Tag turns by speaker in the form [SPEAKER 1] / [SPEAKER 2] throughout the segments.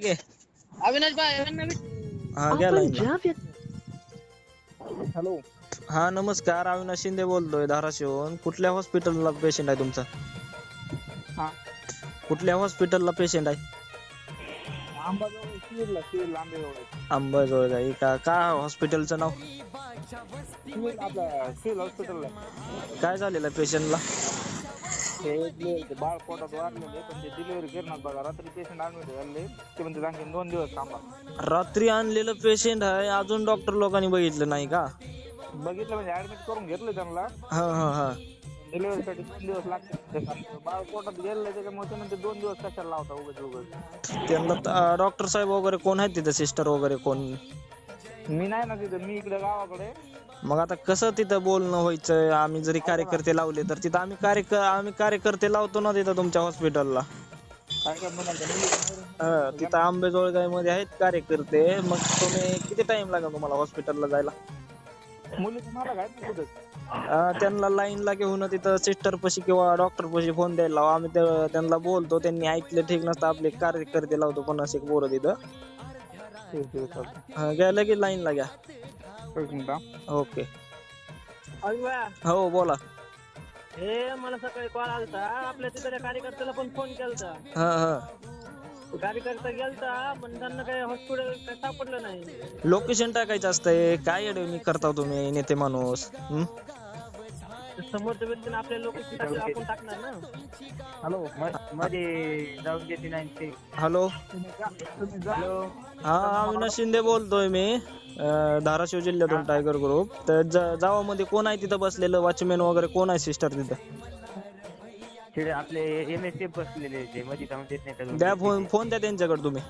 [SPEAKER 1] ठीक आहे.
[SPEAKER 2] अविनाश भाई
[SPEAKER 1] हा गेला
[SPEAKER 2] हॅलो.
[SPEAKER 1] हा नमस्कार, अविनाश शिंदे बोलतोय धाराशिवहून. कुठल्या हॉस्पिटलला पेशंट आहे तुमचा?
[SPEAKER 2] हा
[SPEAKER 1] कुठल्या हॉस्पिटलला पेशंट आहे?
[SPEAKER 2] अंबाजोगाई सिव्हिल आंबेजोगाई.
[SPEAKER 1] अंबाजोगाई का? काय हॉस्पिटलचं नाव?
[SPEAKER 2] सिव्हिल आपलं सिव्हिल हॉस्पिटलला.
[SPEAKER 1] काय झालेलं पेशंटला?
[SPEAKER 2] ते बाळ पोटात वाढलेले पण ते डिलिव्हरी करणार बघा. रात्री पेशंट ऍडमिट झाले ते म्हणते आणखी 2 दिवस थांबा.
[SPEAKER 1] रात्री आणलेलं पेशंट आहे, अजून डॉक्टर लोकांनी बघितलं नाही का?
[SPEAKER 2] बघितलं म्हणजे ऍडमिट करून घेतलं त्यांना.
[SPEAKER 1] हा हा हा.
[SPEAKER 2] डिलिव्हरीसाठी 2 दिवस लागतील. बाळ पोटात गेलेलं त्याच्यामुळे ते म्हणते 2 दिवस कशाला लावता उगाच.
[SPEAKER 1] त्यांना डॉक्टर साहेब वगैरे कोण आहेत तिथं? सिस्टर वगैरे कोण?
[SPEAKER 2] मी नाही ना तिथं, मी इकडे गावाकडे.
[SPEAKER 1] मग आता कसं तिथं बोलणं व्हायचं? आम्ही जरी कार्यकर्ते लावले तर तिथं आम्ही कार्यकर्ते लावतो ना तिथं तुमच्या हॉस्पिटलला.
[SPEAKER 2] काय
[SPEAKER 1] हा, तिथं आंबेजोगाई मध्ये आहेत कार्यकर्ते. मग तुम्ही किती टाइम लागेल तुम्हाला हॉस्पिटलला जायला?
[SPEAKER 2] मुली तुम्हाला काय तिथं?
[SPEAKER 1] त्यांना लाईनला घेऊन तिथं सिस्टर पशी किंवा डॉक्टर पशी फोन द्यायला लावा. आम्ही त्यांना बोलतो, त्यांनी ऐकलं ठीक नसतं आपले कार्यकर्ते लावतो 50 एक पोरं तिथं. घ्या लगेच लाईनला घ्या. ओके. हो बोला.
[SPEAKER 3] हे मला सकाळी कॉल आलता, आपल्या तिथल्या कार्यकर्त्याला पण फोन केलता.
[SPEAKER 1] हा हा.
[SPEAKER 3] कार्यकर्ता गेलता पण त्यांना काही हॉस्पिटल काही सापडलं नाही.
[SPEAKER 1] लोकेशन टाकायचं असतंय. काय अडवणी करता तुम्ही नेते माणूस?
[SPEAKER 3] समोरच्या व्यक्तीने आपल्या लोकेशन आपण टाकणार ना.
[SPEAKER 2] हॅलो मध्ये जाऊन घेते नाही.
[SPEAKER 1] हॅलो. हा अविनाश शिंदे बोलतोय मी, धाराशिव जिल्ह्यातून टायगर ग्रुप. तर जावामध्ये कोण आहे तिथं बसलेलं? वॉचमॅन वगैरे कोण आहे सिस्टर तिथं?
[SPEAKER 2] तिथे आपले MSF बसलेले ते मध्ये जाऊन देत नाही.
[SPEAKER 1] द्या फोन द्या त्यांच्याकडे तुम्ही.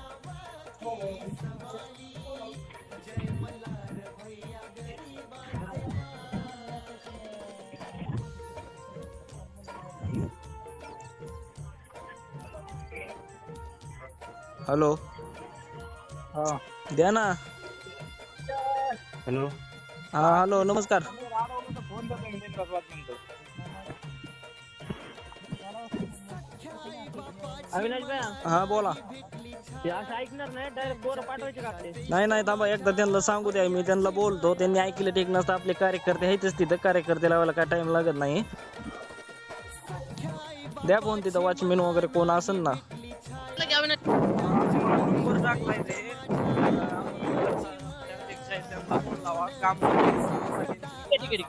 [SPEAKER 1] हॅलो.
[SPEAKER 2] हा
[SPEAKER 1] द्या ना.
[SPEAKER 2] हॅलो.
[SPEAKER 1] हा हॅलो नमस्कार.
[SPEAKER 3] अविनाश भाई
[SPEAKER 1] हा बोला.
[SPEAKER 3] ते असं ऐकणार नाही, डायरेक्ट बोर पाठवायचे का आपले?
[SPEAKER 1] नाही थांबा, एकदा त्यांना सांगू द्या. मी त्यांना बोलतो, त्यांनी ऐकलं ठीक नसतं. आपले कार्यकर्ते आहेतच तिथं, कार्यकर्ते लावायला काय टाइम लागत नाही. द्या फोन, तिथं वॉचमॅन वगैरे कोण असेल ना.
[SPEAKER 3] ठीक आहे.